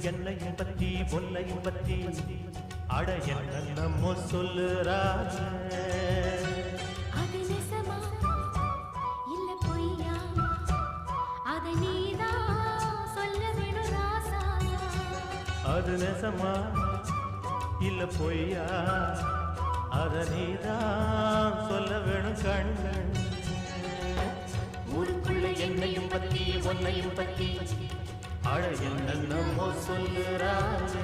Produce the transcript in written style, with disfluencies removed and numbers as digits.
என்னையும் பத்தி பொன்னையும் பத்தி அட என்னமோ சொல்லுறாங்க. அது நெசமா இல்ல பொய்யா அதை நீதான் சொல்ல வேணும் ராசா. அது நெசமா இல்ல பொய்யா அதை நீதான் சொல்ல வேணும் கண்ணன். ஊருக்குள்ள என்னையும் பத்தி ஒன்னையும் பத்தி அட என்னமோ சொல்லுறாங்க.